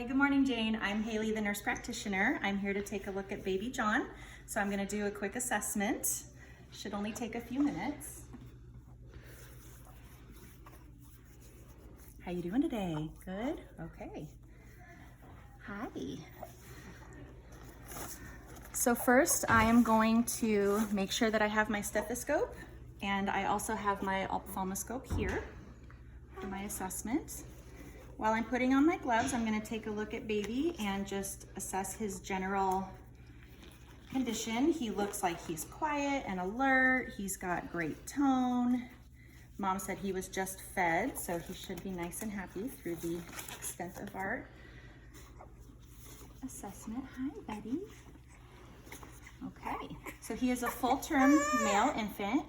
Hi, good morning, Jane. I'm Haley, the nurse practitioner. I'm here to take a look at baby John. So I'm gonna do a quick assessment. Should only take a few minutes. How you doing today? Good? Okay. Hi. So first, I am going to make sure that I have my stethoscope, and I also have my ophthalmoscope here for my assessment. While I'm putting on my gloves, I'm going to take a look at baby and just assess his general condition. He looks like he's quiet and alert. He's got great tone. Mom said he was just fed, so he should be nice and happy through the extent of our assessment. Hi, buddy. Okay, so he is a full-term male infant,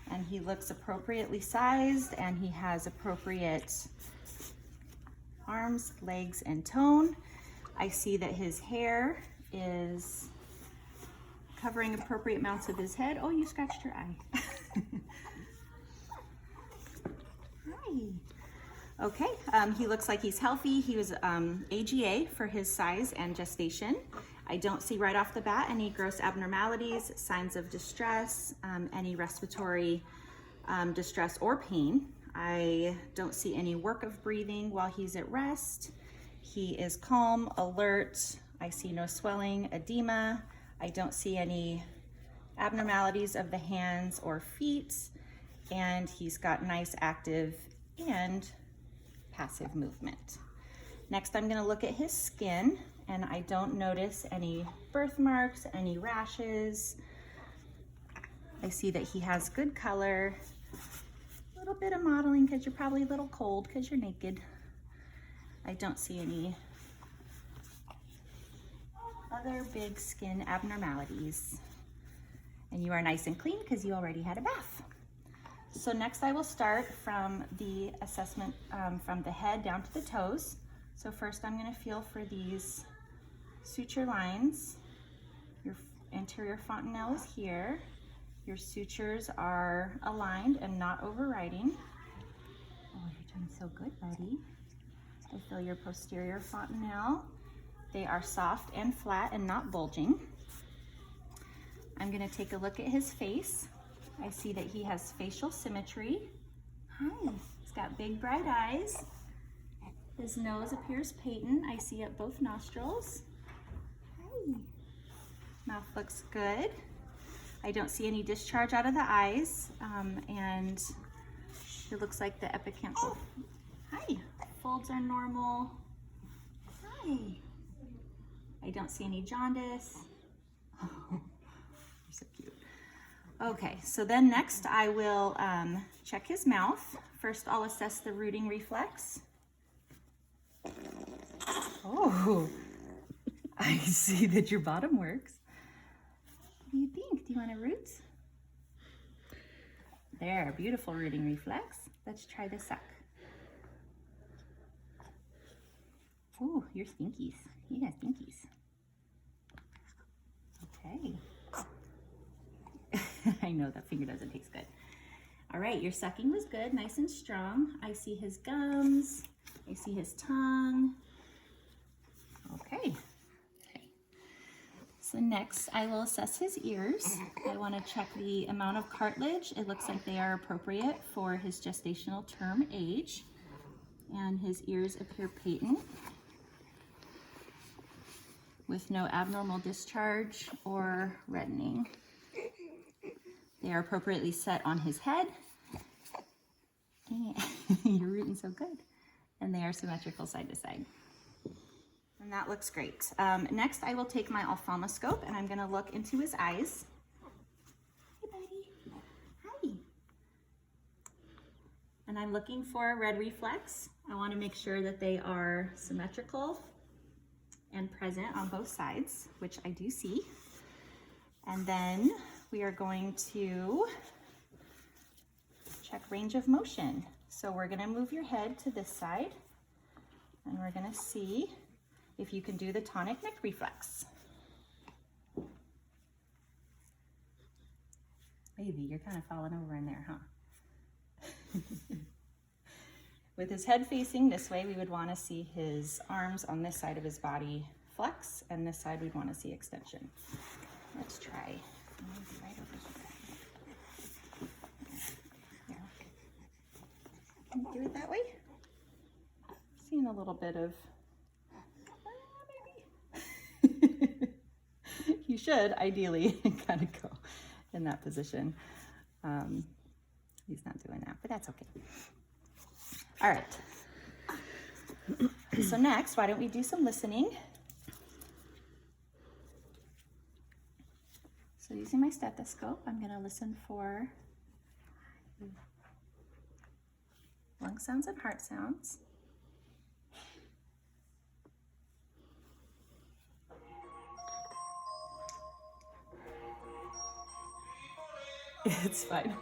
and he looks appropriately sized, and he has appropriate arms, legs, and tone. I see that his hair is covering appropriate amounts of his head. Oh, you scratched your eye. Hi. Okay, he looks like he's healthy. He was AGA for his size and gestation. I don't see right off the bat any gross abnormalities, signs of distress, any respiratory distress or pain. I don't see any work of breathing while he's at rest. He is calm, alert. I see no swelling, edema. I don't see any abnormalities of the hands or feet. And he's got nice active and passive movement. Next, I'm gonna look at his skin, and I don't notice any birthmarks, any rashes. I see that he has good color. A little bit of modeling because you're probably a little cold because you're naked. I don't see any other big skin abnormalities. And you are nice and clean because you already had a bath. So next I will start from the assessment from the head down to the toes. So first I'm going to feel for these suture lines. Your anterior fontanelle is here. Your sutures are aligned and not overriding. Oh, you're doing so good, buddy. I feel your posterior fontanelle. They are soft and flat and not bulging. I'm gonna take a look at his face. I see that he has facial symmetry. Hi, he's got big bright eyes. His nose appears patent. I see up both nostrils. Hi. Mouth looks good. I don't see any discharge out of the eyes, and it looks like the epicanthal. Hi, folds are normal. Hi. I don't see any jaundice. Oh, you're so cute. Okay, so then next I will check his mouth. First I'll assess the rooting reflex. Oh, I see that your bottom works. What do you think? Do you want a root? There, beautiful rooting reflex. Let's try the suck. Ooh, your stinkies. You got stinkies. Okay. I know that finger doesn't taste good. All right, your sucking was good, nice and strong. I see his gums. I see his tongue. Okay. So next I will assess his ears. I want to check the amount of cartilage. It looks like they are appropriate for his gestational term age. And his ears appear patent with no abnormal discharge or reddening. They are appropriately set on his head. And you're rooting so good. And they are symmetrical side to side. And that looks great. Next, I will take my ophthalmoscope and I'm gonna look into his eyes. Hey, buddy. Hi. And I'm looking for a red reflex. I wanna make sure that they are symmetrical and present on both sides, which I do see. And then we are going to check range of motion. So we're gonna move your head to this side and we're gonna see if you can do the tonic neck reflex. Baby, you're kind of falling over in there, huh? With his head facing this way, we would want to see his arms on this side of his body flex, and this side we'd want to see extension. Let's try. Right over here. Can you do it that way? Seeing a little bit of, you should ideally kind of go in that position. He's not doing that, but that's okay. All right. So next, why don't we do some listening? So using my stethoscope, I'm going to listen for lung sounds and heart sounds. It's fine.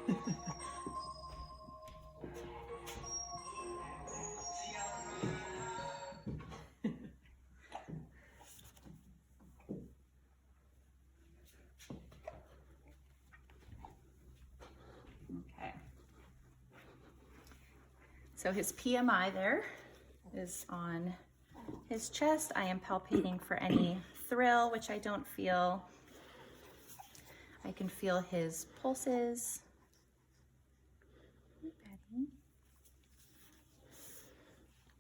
Okay. So his PMI there is on his chest. I am palpating for any thrill, which I don't feel. I can feel his pulses.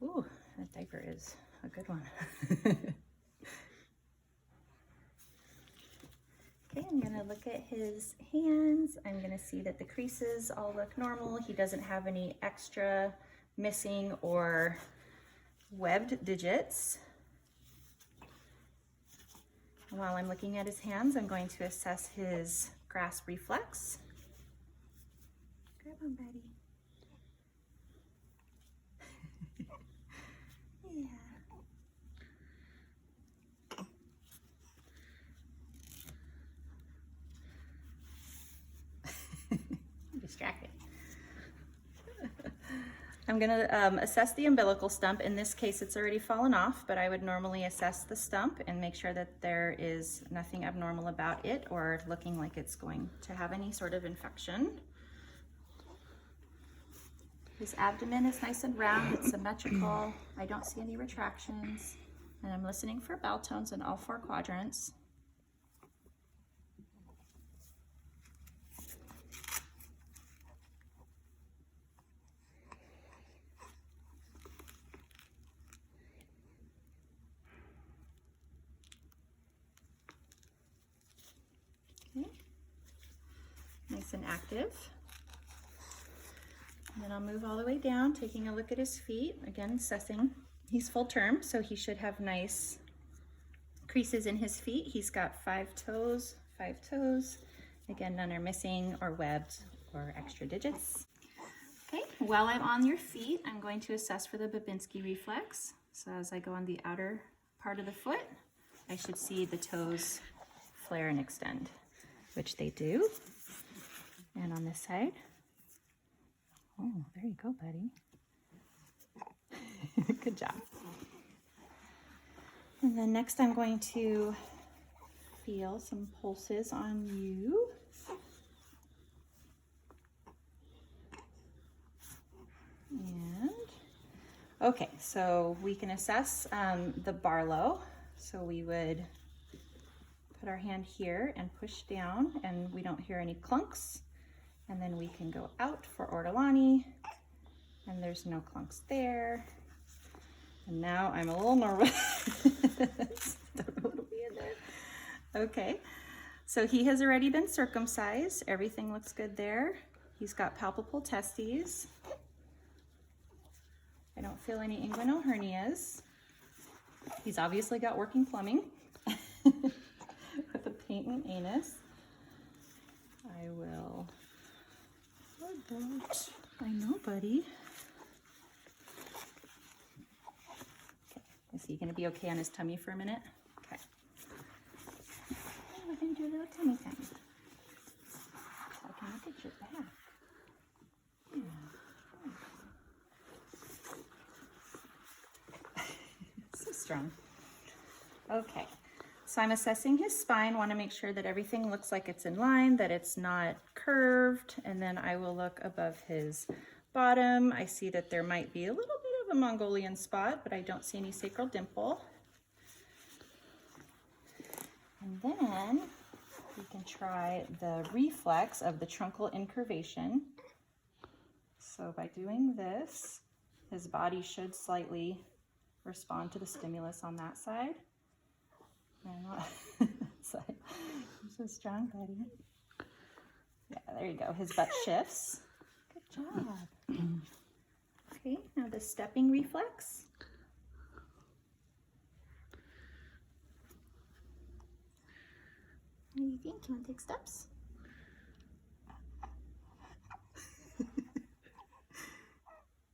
Ooh, that diaper is a good one. Okay, I'm gonna look at his hands. I'm gonna see that the creases all look normal. He doesn't have any extra missing or webbed digits. While I'm looking at his hands, I'm going to assess his grasp reflex. Grab on, buddy. Yeah. I'm distracted. I'm gonna assess the umbilical stump. In this case, it's already fallen off, but I would normally assess the stump and make sure that there is nothing abnormal about it or looking like it's going to have any sort of infection. His abdomen is nice and round, it's symmetrical. I don't see any retractions. And I'm listening for bell tones in all 4 quadrants. Okay. Nice and active. And then I'll move all the way down, taking a look at his feet. Again, assessing. He's full term, so he should have nice creases in his feet. He's got 5 toes. Again, none are missing or webbed or extra digits. Okay, while I'm on your feet, I'm going to assess for the Babinski reflex. So as I go on the outer part of the foot, I should see the toes flare and extend, which they do. And on this side, oh, there you go, buddy. Good job. And then next I'm going to feel some pulses on you. And, okay, so we can assess the Barlow. So we would put our hand here and push down and we don't hear any clunks. And then we can go out for Ortolani, and there's no clunks there. And now I'm a little nervous. Don't know what'll be in there. Okay, so he has already been circumcised. Everything looks good there. He's got palpable testes. I don't feel any inguinal hernias. He's obviously got working plumbing with a patent anus. I will... I know, buddy. Okay. Is he going to be okay on his tummy for a minute? Okay. We're going to do a little tummy thing. So I can look at your back. Yeah. So strong. Okay. So I'm assessing his spine, want to make sure that everything looks like it's in line, that it's not curved, and then I will look above his bottom, I see that there might be a little bit of a Mongolian spot, but I don't see any sacral dimple. And then we can try the reflex of the truncal incurvation. So by doing this, his body should slightly respond to the stimulus on that side. Side. You're so strong, buddy. Yeah, there you go. His butt shifts. Good job. Okay, now the stepping reflex. What do you think? You want to take steps?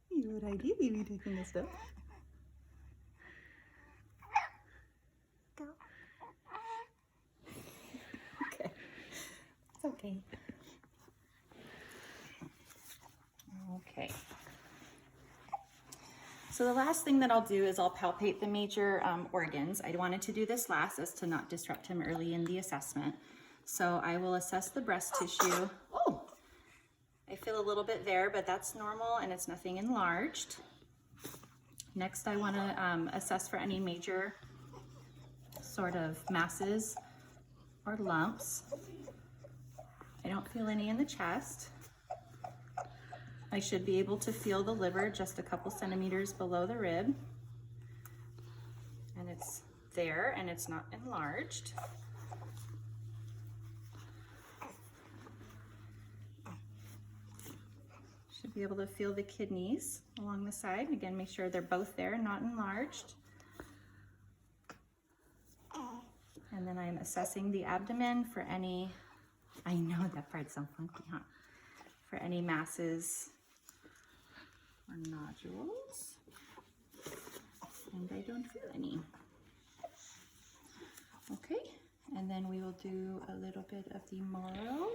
You would ideally be taking a step. Go. Okay. It's okay. Okay. So the last thing that I'll do is I'll palpate the major organs. I wanted to do this last as to not disrupt him early in the assessment. So I will assess the breast tissue. Oh, I feel a little bit there, but that's normal and it's nothing enlarged. Next, I want to assess for any major sort of masses or lumps. I don't feel any in the chest. I should be able to feel the liver just a couple centimeters below the rib. And it's there and it's not enlarged. Should be able to feel the kidneys along the side. Again, make sure they're both there, not enlarged. And then I'm assessing the abdomen for any, I know that part's so funky, huh? For any masses or nodules. And I don't feel any. Okay, and then we will do a little bit of the marrow.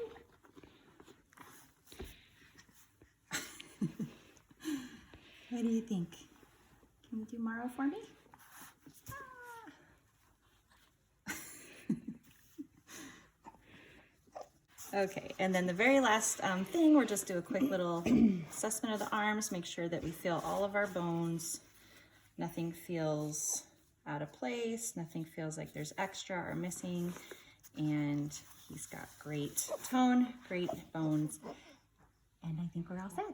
What do you think? Can you do marrow for me? Okay, and then the very last thing, we'll just do a quick little assessment of the arms, make sure that we feel all of our bones. Nothing feels out of place, nothing feels like there's extra or missing, and he's got great tone, great bones, and I think we're all set.